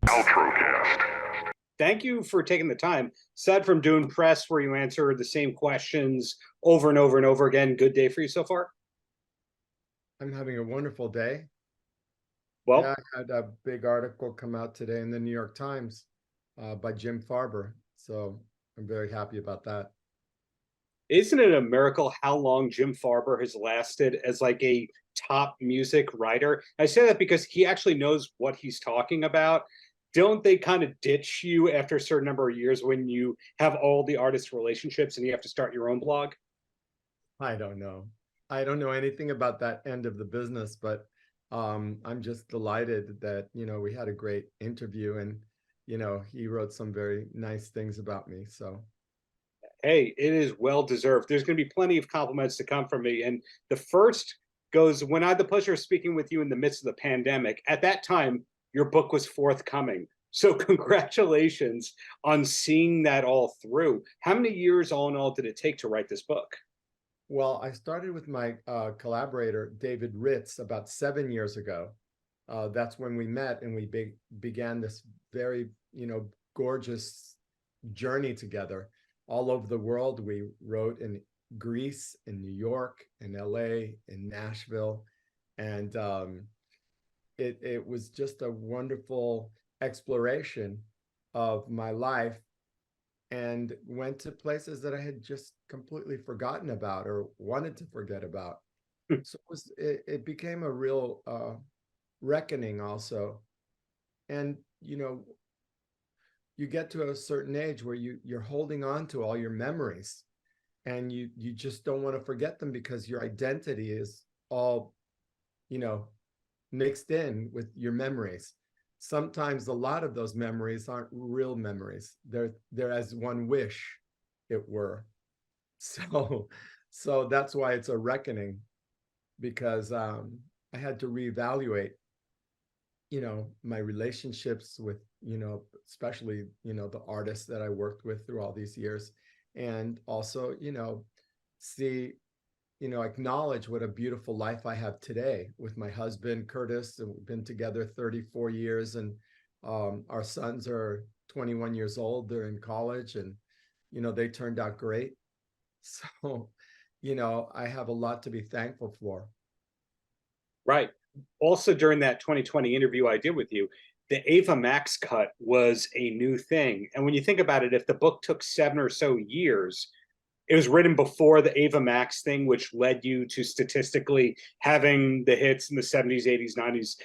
Paltrocast. Thank you for taking the time. Aside from doing press where you answer the same questions over and over and over again, good day for you so far? I'm having a wonderful day. Well, Yeah, I had a big article come out today in the New York Times by Jim Farber. So I'm very happy about that. isn't it a miracle how long Jim Farber has lasted as like a top music writer? I say that because he actually knows what he's talking about. Don't they kind of ditch you after a certain number of years when you have all the artist relationships and you have to start your own blog? I don't know. I don't know anything about that end of the business, but I'm just delighted that, we had a great interview and, he wrote some very nice things about me. So Hey, it is well deserved. There's going to be plenty of compliments to come from me. And the first goes when I had the pleasure of speaking with you in the midst of the pandemic. At that time, your book was forthcoming. So, congratulations on seeing that all through. How many years, all in all, did it take to write this book? well, I started with my collaborator, David Ritz, about 7 years ago. That's when we met and we began this very, gorgeous journey together all over the world. We wrote in Greece, in New York, in LA, in Nashville. And it was just a wonderful exploration of my life and went to places that I had just completely forgotten about or wanted to forget about. So it became a real reckoning also. And, you get to a certain age where you're holding on to all your memories and you just don't want to forget them because your identity is all, mixed in with your memories. Sometimes a lot of those memories aren't real memories. They're as one wish it were. So that's why it's a reckoning, because I had to reevaluate, my relationships with, especially, the artists that I worked with through all these years, and also, see, acknowledge what a beautiful life I have today with my husband, Curtis, and we've been together 34 years, and our sons are 21 years old. They're in college, and, they turned out great. So, I have a lot to be thankful for. Right. Also, during that 2020 interview I did with you, the Ava Max cut was a new thing. And when you think about it, if the book took 7 or so years, it was written before the Ava Max thing, which led you to statistically having the hits in the 70s, 80s, 90s,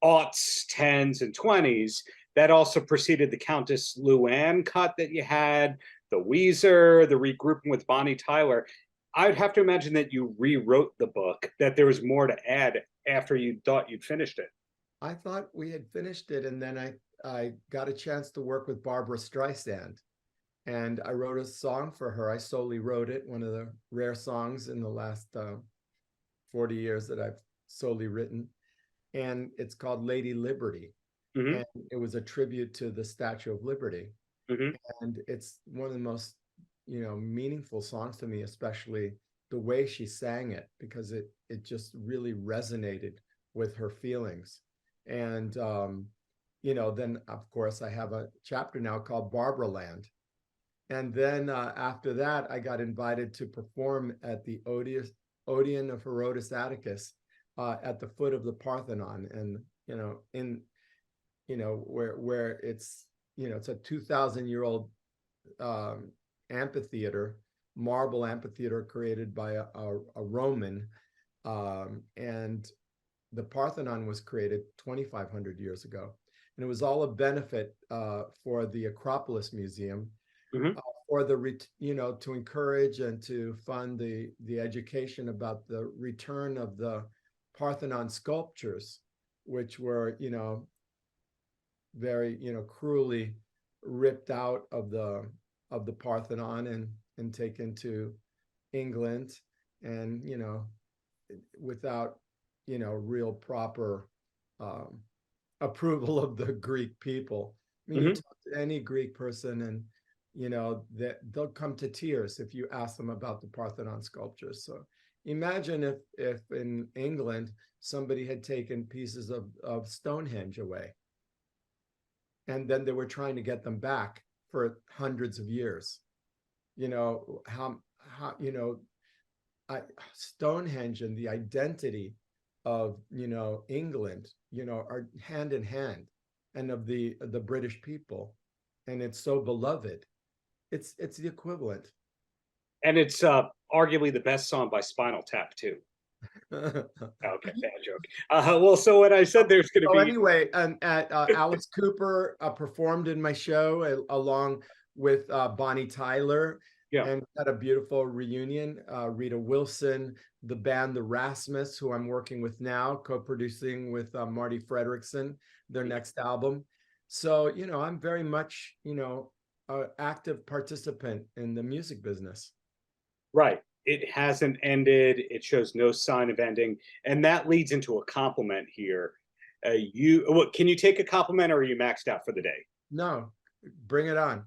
aughts, 10s, and 20s. That also preceded the Countess Luann cut that you had, the Weezer, the regrouping with Bonnie Tyler. I'd have to imagine that you rewrote the book, that there was more to add after you thought you'd finished it. I thought we had finished it, and then I got a chance to work with Barbara Streisand, and I wrote a song for her. I solely wrote it, one of the rare songs in the last 40 years that I've solely written, and it's called Lady Liberty. Mm-hmm. And it was a tribute to the Statue of Liberty. Mm-hmm. And it's one of the most, meaningful songs to me, especially the way she sang it, because it just really resonated with her feelings. And then of course I have a chapter now called Barbara Land. And then after that, I got invited to perform at the Odeon of Herodotus Atticus at the foot of the Parthenon, and where it's it's a 2,000-year-old amphitheater, marble amphitheater created by a Roman, and the Parthenon was created 2,500 years ago, and it was all a benefit for the Acropolis Museum, Mm-hmm. for the to encourage and to fund the education about the return of the Parthenon sculptures, which were very cruelly ripped out of the Parthenon and taken to England, and without real proper approval of the Greek people. I mean, Mm-hmm. you talk to any Greek person, and that they'll come to tears if you ask them about the Parthenon sculptures. So imagine if in England somebody had taken pieces of Stonehenge away. and then they were trying to get them back for hundreds of years. You know, you know, Stonehenge and the identity of, you know, England, you know, are hand in hand, and of the British people, and it's so beloved. It's the equivalent. And it's arguably the best song by Spinal Tap too. Okay, bad joke. Well, so when I said there's going to Oh, be anyway, Alice Cooper performed in my show along with Bonnie Tyler, yeah, and had a beautiful reunion. Rita Wilson, the band The Rasmus, who I'm working with now, co-producing with Marty Fredrickson, their next album. So, you know, I'm very much, you know, an active participant in the music business. right. It hasn't ended. It shows no sign of ending, and that leads into a compliment here. What can you take a compliment, or are you maxed out for the day? No, bring it on.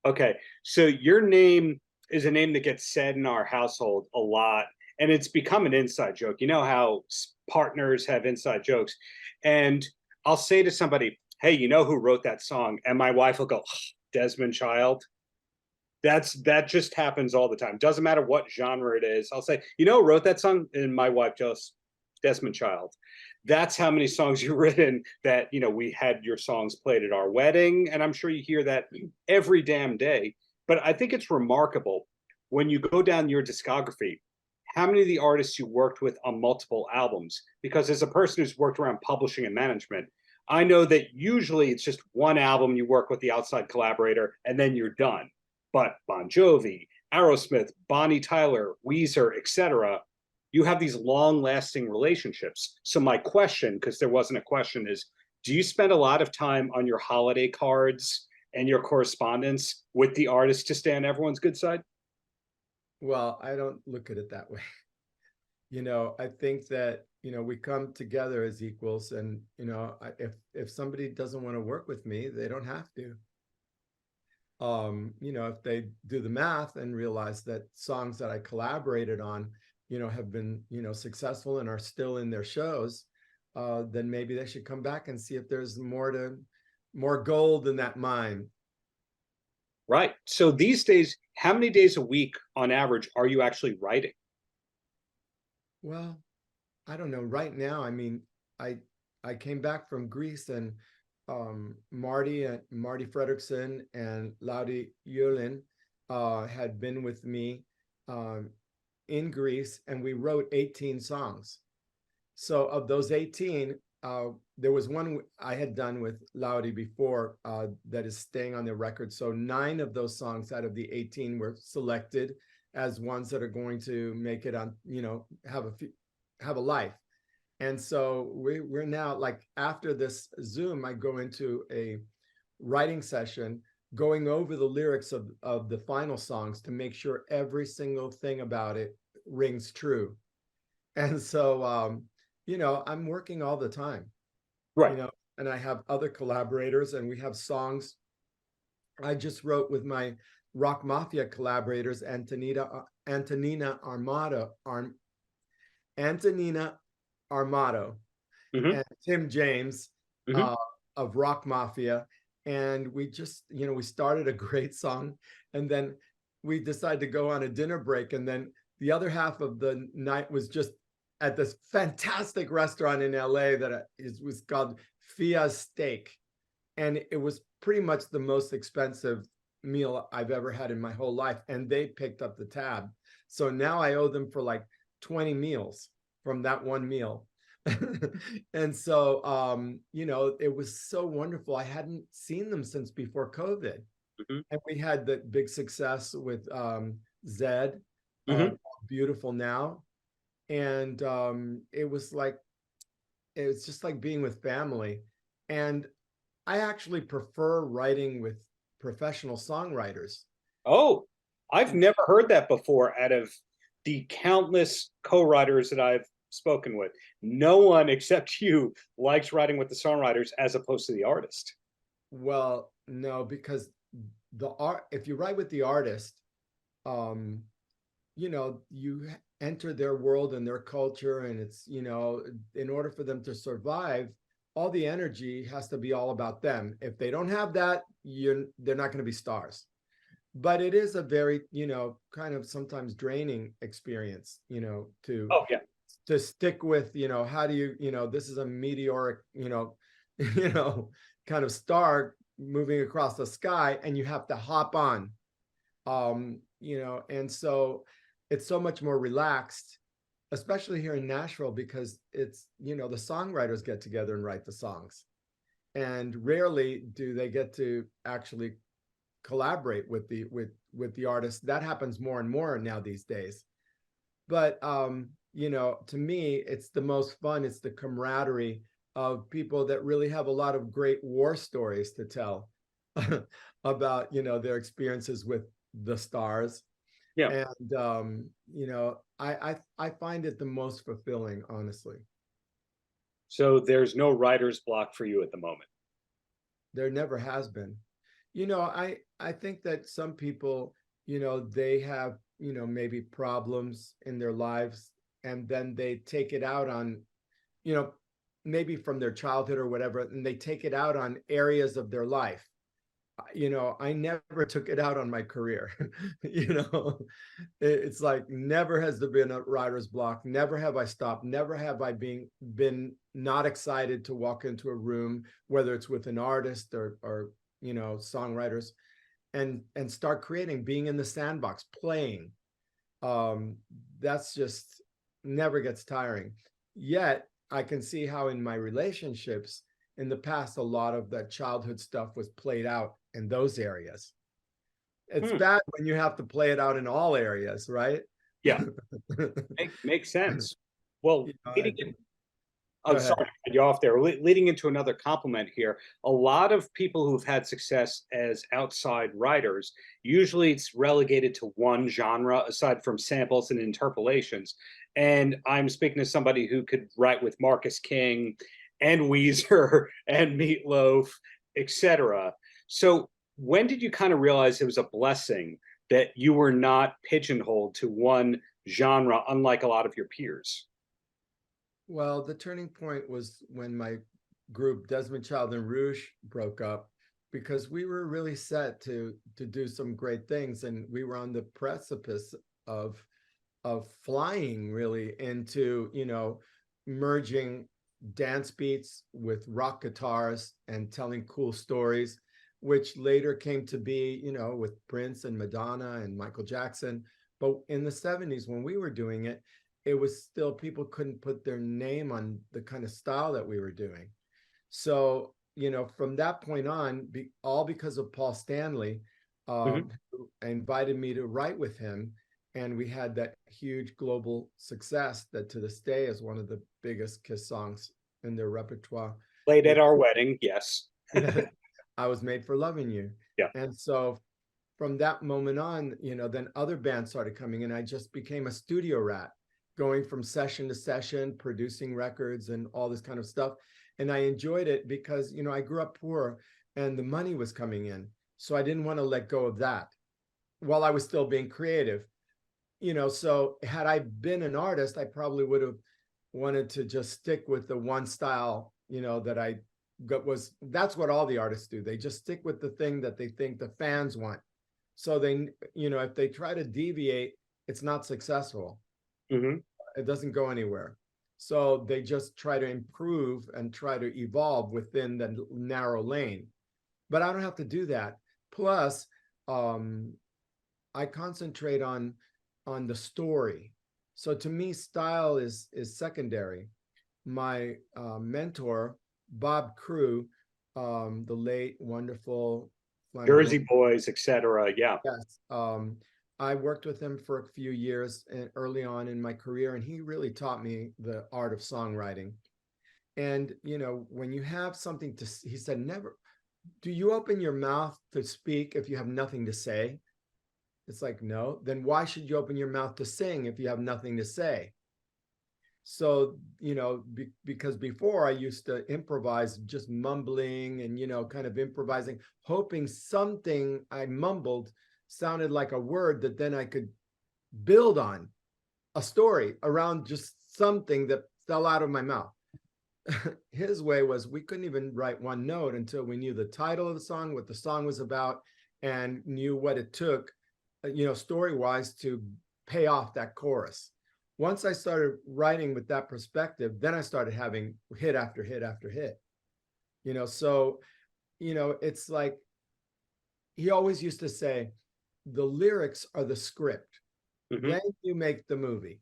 Okay, so your name is a name that gets said in our household a lot, and it's become an inside joke. You know how partners have inside jokes, and I'll say to somebody, "Hey, you know who wrote that song?" And my wife will go, "Desmond Child." That just happens all the time. Doesn't matter what genre it is. I'll say, "You know who wrote that song?" And my wife just, "Desmond Child." That's how many songs you've written that, you know, we had your songs played at our wedding. And I'm sure you hear that every damn day. But I think it's remarkable when you go down your discography, how many of the artists you worked with on multiple albums. Because as a person who's worked around publishing and management, I know that usually it's just one album, you work with the outside collaborator, and then you're done. But Bon Jovi, Aerosmith, Bonnie Tyler, Weezer, etc., you have these long-lasting relationships. So my question, because there wasn't a question, is do you spend a lot of time on your holiday cards and your correspondence with the artists to stay on everyone's good side? Well, I don't look at it that way. You know, I think that, you know, we come together as equals, and, you know, if somebody doesn't want to work with me, they don't have to. You know, if they do the math and realize that songs that I collaborated on, you know, have been, you know, successful and are still in their shows, then maybe they should come back and see if there's more gold in that mine. Right. So these days, how many days a week on average are you actually writing? Well, I don't know. Right now, I mean, I I came back from Greece, and Marty Fredrickson and Laudi Yulin had been with me um, in Greece, and we wrote 18 songs. So of those 18, there was one I had done with Laudi before that is staying on the record. So 9 of those songs out of the 18 were selected as ones that are going to make it on, you know, have a life. And so we're now, like, after this Zoom, I go into a writing session going over the lyrics of the final songs to make sure every single thing about it rings true. And so, you know, I'm working all the time, you Right. know, and I have other collaborators, and we have songs I just wrote with my Rock Mafia collaborators, Antonina Armato Mm-hmm. and Tim James Mm-hmm. uh, of Rock Mafia. And we just, you know, we started a great song, and then we decided to go on a dinner break. And then the other half of the night was just at this fantastic restaurant in LA that was called Fia's Steak. And it was pretty much the most expensive meal I've ever had in my whole life. And they picked up the tab. So now I owe them for like 20 meals from that one meal. And so, you know, it was so wonderful. I hadn't seen them since before COVID. Mm-hmm. And we had the big success with Zed, Mm-hmm. Beautiful Now. And it was just like being with family. And I actually prefer writing with professional songwriters. Oh, I've never heard that before out of the countless co-writers that I've spoken with. No one except you likes writing with the songwriters as opposed to the artist. Well, no, because the art, if you write with the artist, um, you know, you enter their world and their culture, and it's, you know, in order for them to survive, all the energy has to be all about them. If they don't have that, they're not going to be stars. But it is a very, kind of sometimes draining experience, Oh yeah. to stick with, how do you, this is a meteoric, you know, kind of star moving across the sky, and you have to hop on, and so it's so much more relaxed, especially here in Nashville, because it's, the songwriters get together and write the songs. And rarely do they get to actually collaborate with the artists. That happens more and more now these days. But to me, it's the most fun. It's the camaraderie of people that really have a lot of great war stories to tell about, their experiences with the stars. Yeah. And I find it the most fulfilling, honestly. So there's no writer's block for you at the moment. There never has been. I think that some people, they have, maybe problems in their lives, and then they take it out on, maybe from their childhood or whatever, and they take it out on areas of their life. I never took it out on my career. It's like, never has there been a writer's block. Never have I stopped. Never have I been not excited to walk into a room, whether it's with an artist or songwriters, and start creating, being in the sandbox, playing. That's just never gets tiring. Yet I can see how in my relationships in the past, a lot of that childhood stuff was played out in those areas. It's bad when you have to play it out in all areas, right? Yeah. Makes sense. Well, Go ahead. sorry to cut you off there. Leading into another compliment here, a lot of people who've had success as outside writers, usually it's relegated to one genre aside from samples and interpolations. And I'm speaking to somebody who could write with Marcus King and Weezer and Meatloaf, etc. So when did you kind of realize it was a blessing that you were not pigeonholed to one genre, unlike a lot of your peers? Well, the turning point was when my group, Desmond Child and Rouge, broke up, because we were really set to do some great things, and we were on the precipice of flying really into, merging dance beats with rock guitars and telling cool stories, which later came to be, with Prince and Madonna and Michael Jackson. But in the 70s, when we were doing it, it was still, people couldn't put their name on the kind of style that we were doing. So, from that point on, all because of Paul Stanley, who invited me to write with him. And we had that huge global success that to this day is one of the biggest Kiss songs in their repertoire. Played at our wedding, yes. I Was Made for Loving You. Yeah. And so from that moment on, then other bands started coming in. I just became a studio rat, going from session to session, producing records and all this kind of stuff. And I enjoyed it because, I grew up poor and the money was coming in. So I didn't want to let go of that while I was still being creative. So had I been an artist, I probably would have wanted to just stick with the one style, that I got. That's what all the artists do. They just stick with the thing that they think the fans want. So they, if they try to deviate, it's not successful. It doesn't go anywhere. So they just try to improve and try to evolve within the narrow lane. But I don't have to do that. Plus, I concentrate on the story. So to me, style is secondary. My mentor, Bob Crew, the late, wonderful Jersey Boys, etc. Yeah. Yes. I worked with him for a few years early on in my career, and he really taught me the art of songwriting. And, when you have something to, he said, never, do you open your mouth to speak if you have nothing to say? It's like, no, then why should you open your mouth to sing if you have nothing to say? So, because before I used to improvise, just mumbling and, kind of improvising, hoping something I mumbled sounded like a word that then I could build on a story around just something that fell out of my mouth. his way was we couldn't even write one note until we knew the title of the song, what the song was about, and knew what it took, story-wise, to pay off that chorus. Once I started writing with that perspective, then I started having hit after hit after hit. So, it's like he always used to say, the lyrics are the script. Then you make the movie.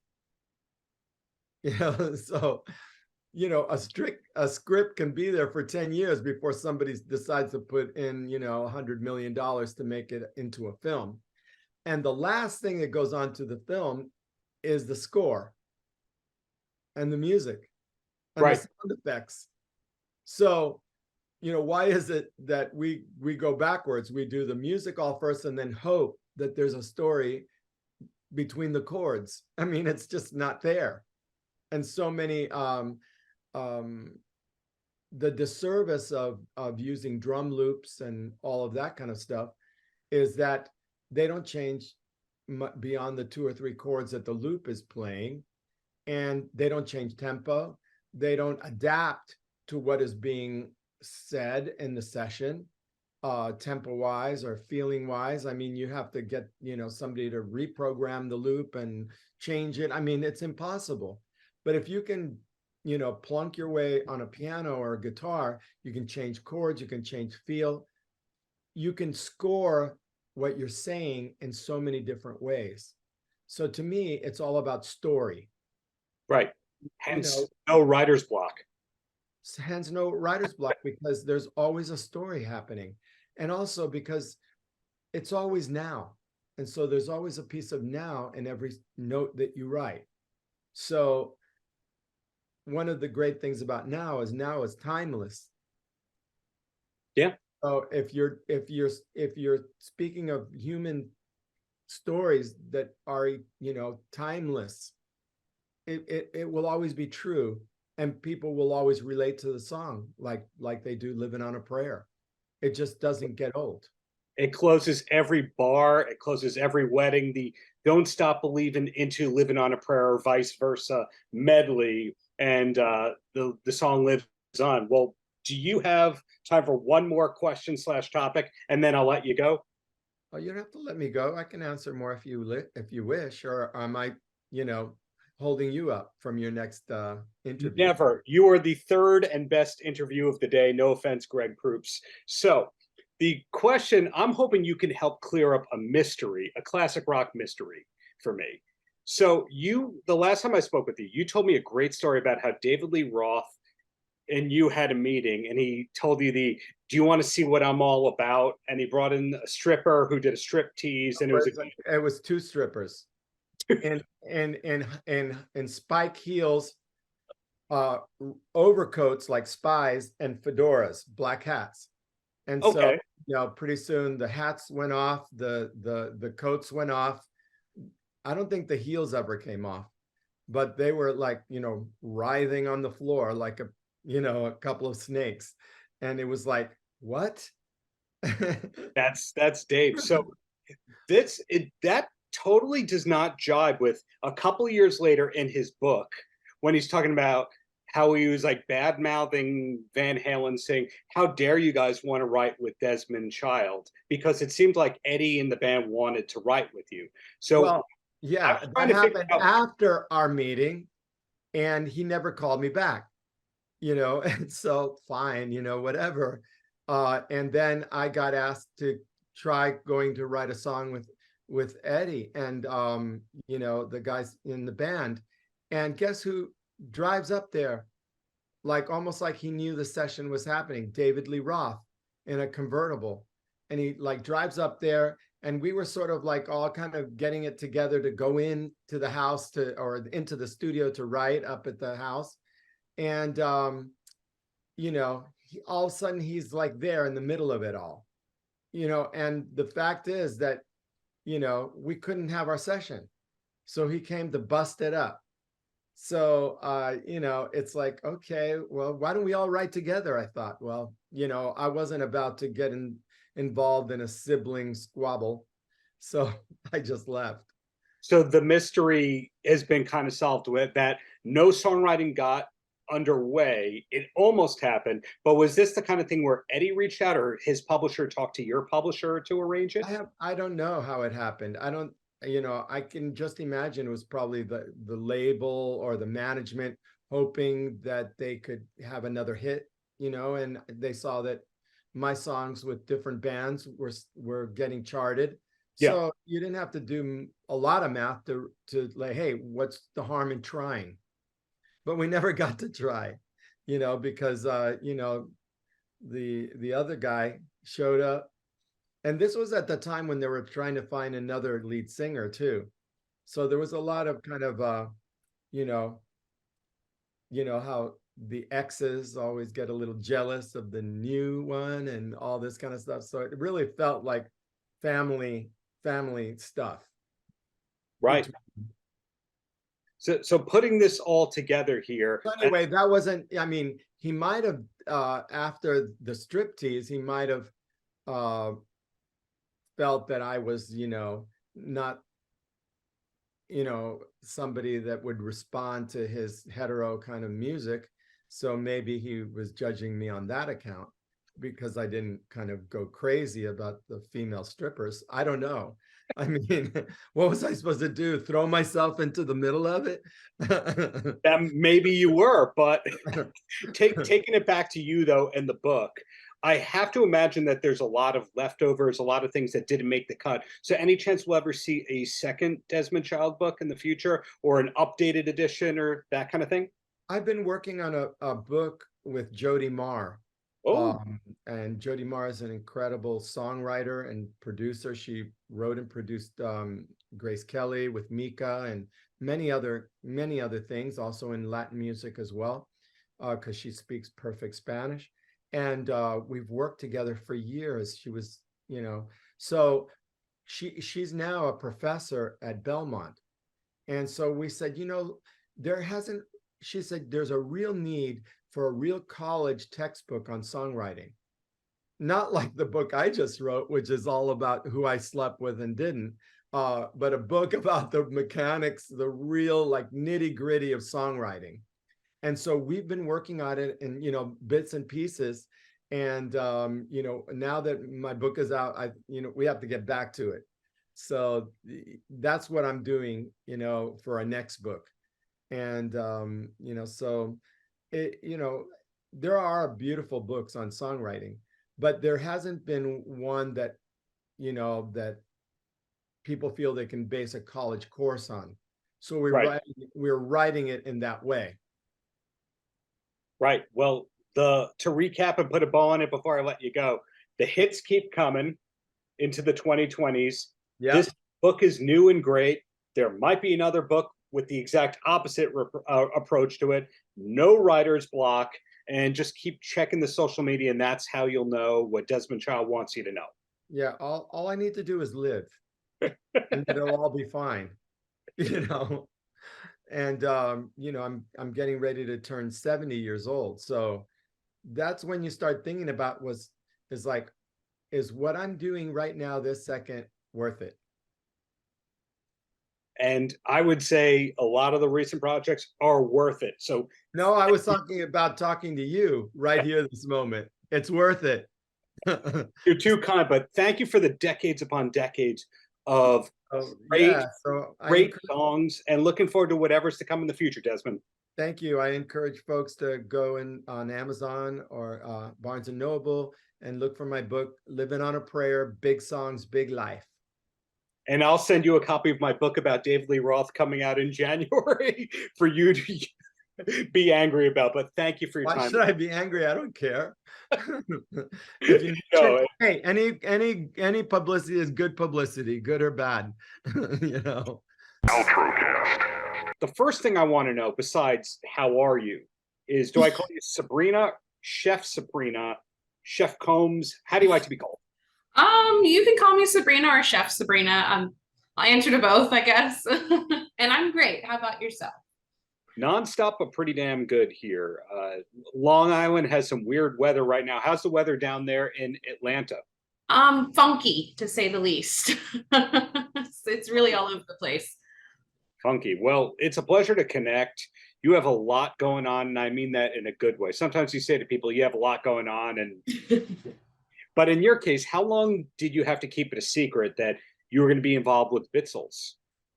So a script can be there for 10 years before somebody decides to put in, $100 million to make it into a film. And the last thing that goes on to the film is the score and the music and the sound effects. So, why is it that we go backwards? We do the music all first and then hope that there's a story between the chords. I mean, it's just not there. And so many the disservice of using drum loops and all of that kind of stuff is that they don't change beyond the 2 or 3 chords that the loop is playing, and they don't change tempo. They don't adapt to what is being said in the session, tempo wise or feeling wise. I mean, you have to get somebody to reprogram the loop and change it. I mean, it's impossible. But if you can plunk your way on a piano or a guitar, you can change chords, you can change feel, you can score what you're saying in so many different ways. So to me, it's all about story. Right. Hence, no writer's block. Hence no writer's block, because there's always a story happening. And also because it's always now. And so there's always a piece of now in every note that you write. So one of the great things about now is timeless. Yeah. So if you're speaking of human stories that are timeless, it will always be true, and people will always relate to the song like they do Livin On A Prayer. It just doesn't get old. It closes every bar. It closes every wedding. The Don't Stop Believin' into Livin' on a Prayer, or vice versa medley, and the song lives on. Well, do you have time for one more question / topic, and then I'll let you go? Oh, you don't have to let me go. I can answer more if you wish, or am I, holding you up from your next interview? Never. You are the third and best interview of the day. No offense, Greg Proops. So the question, I'm hoping you can help clear up a mystery, a classic rock mystery for me. So the last time I spoke with you, you told me a great story about how David Lee Roth and you had a meeting, and he told you do you want to see what I'm all about? And he brought in a stripper who did a strip tease, and it was 2 strippers and spike heels, overcoats like spies, and fedoras, black hats. And so, pretty soon the hats went off, the coats went off. I don't think the heels ever came off, but they were like, writhing on the floor like a couple of snakes. And it was like, what? That's Dave. So that totally does not jibe with a couple of years later in his book, when he's talking about how he was like bad mouthing Van Halen, saying, "How dare you guys want to write with Desmond Child?" Because it seemed like Eddie and the band wanted to write with you. So, well, yeah, that happened after our meeting, and he never called me back. And so fine, whatever. And then I got asked to try going to write a song with Eddie and the guys in the band. And guess who drives up there, like almost like he knew the session was happening? David Lee Roth in a convertible. And he like drives up there, and we were sort of like all kind of getting it together to go in to the house or into the studio to write up at the house. And all of a sudden he's like there in the middle of it all, and the fact is that we couldn't have our session, so he came to bust it up. So it's like, okay, well, why don't we all write together? I thought, well, I wasn't about to get involved in a sibling squabble, so I just left. So the mystery has been kind of solved with that. No songwriting got underway. It almost happened, but was this the kind of thing where Eddie reached out or his publisher talked to your publisher to arrange it? I don't know how it happened. I don't, I can just imagine it was probably the label or the management hoping that they could have another hit, and they saw that my songs with different bands were getting charted. Yeah. So you didn't have to do a lot of math to like, hey, what's the harm in trying? But we never got to try, because the other guy showed up. And this was at the time when they were trying to find another lead singer too. So there was a lot of kind of how the exes always get a little jealous of the new one and all this kind of stuff. So it really felt like family stuff. Right. So putting this all together here. So anyway, that wasn't, he might have, after the striptease, he might have felt that I was, not, somebody that would respond to his hetero kind of music. So maybe he was judging me on that account because I didn't kind of go crazy about the female strippers. I don't know. I mean, what was I supposed to do? Throw myself into the middle of it? That maybe you were, but taking it back to you though, and the book, I have to imagine that there's a lot of leftovers, a lot of things that didn't make the cut. So any chance we'll ever see a second Desmond Child book in the future, or an updated edition or that kind of thing? I've been working on a book with Jody Marr. Oh, and Jody Marr is an incredible songwriter and producer. She wrote and produced Grace Kelly with Mika and many other things, also in Latin music as well, because she speaks perfect Spanish. And we've worked together for years. She was, so she's now a professor at Belmont. And so we said, she said, there's a real need for a real college textbook on songwriting. Not like the book I just wrote, which is all about who I slept with and didn't, but a book about the mechanics, the real like nitty gritty of songwriting. And so we've been working on it in, bits and pieces. And, now that my book is out, we have to get back to it. So that's what I'm doing, for our next book. And, so there are beautiful books on songwriting, but there hasn't been one that, that people feel they can base a college course on. So we're writing it in that way. right. Well, to recap and put a bow on it before I let you go, the hits keep coming into the 2020s. Yeah. This book is new and great. There might be another book with the exact opposite approach to it. No writer's block, and just keep checking the social media, and that's how you'll know what Desmond Child wants you to know. Yeah, all I need to do is live, and it'll all be fine, And I'm getting ready to turn 70 years old, so that's when you start thinking about is what I'm doing right now this second worth it? And I would say a lot of the recent projects are worth it. So no, I was talking to you right here this moment. It's worth it. You're too kind, but thank you for the decades upon decades of great songs, and looking forward to whatever's to come in the future, Desmond. Thank you. I encourage folks to go on Amazon or Barnes & Noble and look for my book, Livin On A Prayer, Big Songs, Big Life. And I'll send you a copy of my book about David Lee Roth coming out in January for you to be angry about. But thank you for your time. Why should I be angry? I don't care. Hey, any publicity is good publicity, good or bad. Paltrocast. The first thing I want to know, besides how are you, is do I call you Sabrina, Chef Sabrina, Chef Coombs? How do you like to be called? You can call me Sabrina or Chef Sabrina. I answer to both, I guess. And I'm great. How about yourself? Nonstop, but pretty damn good here. Long Island has some weird weather right now. How's the weather down there in Atlanta? Funky, to say the least. It's really all over the place. Funky. Well, it's a pleasure to connect. you have a lot going on, and I mean that in a good way. Sometimes you say to people, you have a lot going on, but in your case, how long did you have to keep it a secret that you were going to be involved with Bitzels?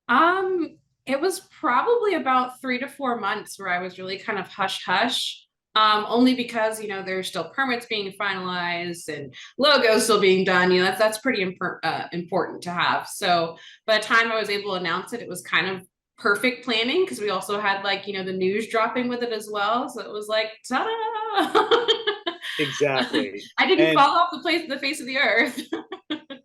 Um, it was probably about 3 to 4 months where I was really kind of hush hush. Only because, there's still permits being finalized and logos still being done. That's pretty important to have. So by the time I was able to announce it, it was kind of perfect planning because we also had the news dropping with it as well. So it was like, ta-da! Exactly. I didn't And fall off the face of the earth.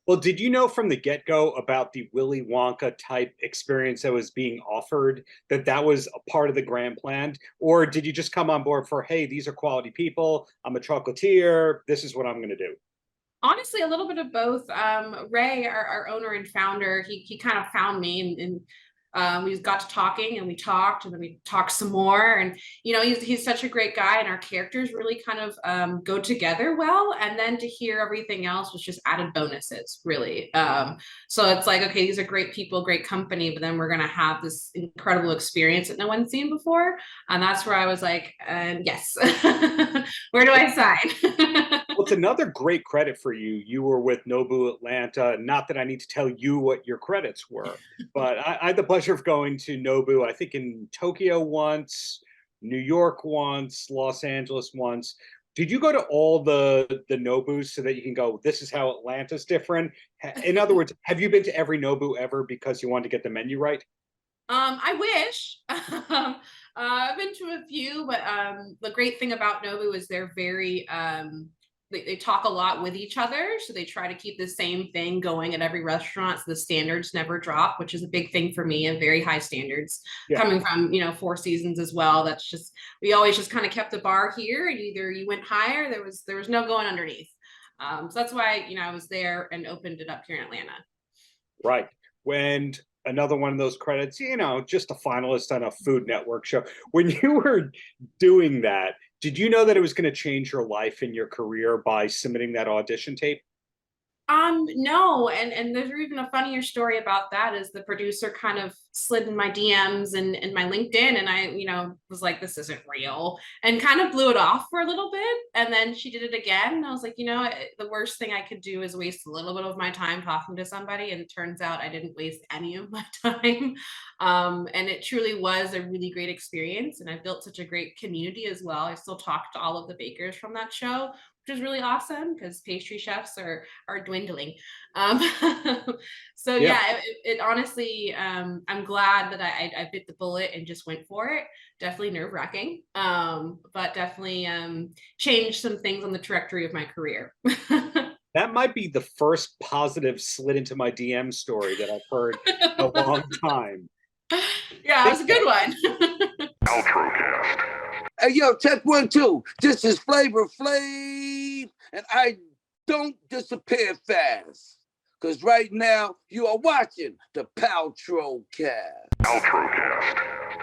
well, did you know from the get-go about the Willy Wonka type experience that was being offered, that was a part of the grand plan? Or did you just come on board for, hey, these are quality people, I'm a chocolatier, this is what I'm going to do? Honestly, a little bit of both. Ray, our owner and founder, he kind of found me, and we got to talking, and we talked, and then we talked some more. And he's such a great guy, and our characters really kind of go together well. And then to hear everything else was just added bonuses, really. So it's like, okay, these are great people, great company, but then we're gonna have this incredible experience that no one's seen before. And that's where I was like, yes, where do I sign? Well, it's another great credit for you. You were with Nobu Atlanta. Not that I need to tell you what your credits were, but I had the pleasure of going to Nobu, I think in Tokyo once, New York once, Los Angeles once. Did you go to all the Nobus so that you can go, this is how Atlanta's different? In other words, have you been to every Nobu ever because you wanted to get the menu right? I wish. I've been to a few, but the great thing about Nobu is they're very they talk a lot with each other, so they try to keep the same thing going at every restaurant, so the standards never drop, which is a big thing for me, and very high standards. Yeah. Coming from Four Seasons as well, that's just, we always just kind of kept the bar here, and either you went higher, there was no going underneath. So that's why I was there and opened it up here in Atlanta. Right. When another one of those credits, just a finalist on a Food Network show. When you were doing that, did you know that it was going to change your life and your career by submitting that audition tape? No, and there's even a funnier story about that. Is the producer kind of slid in my DMs and my LinkedIn, and I, was like, this isn't real, and kind of blew it off for a little bit. And then she did it again, and I was like, the worst thing I could do is waste a little bit of my time talking to somebody. And it turns out I didn't waste any of my time. And it truly was a really great experience, and I built such a great community as well. I still talk to all of the bakers from that show, which is really awesome because pastry chefs are dwindling. So Yeah. it honestly, I'm glad that I bit the bullet and just went for it. Definitely nerve-wracking, but definitely changed some things on the trajectory of my career. That might be the first positive slid into my DM story that I've heard in a long time. Yeah, it was a good one. Paltrocast. Hey, yo, check 1, 2. This is Flavor Flav, and I don't disappear fast. Because right now, you are watching the Paltrocast. Paltrocast.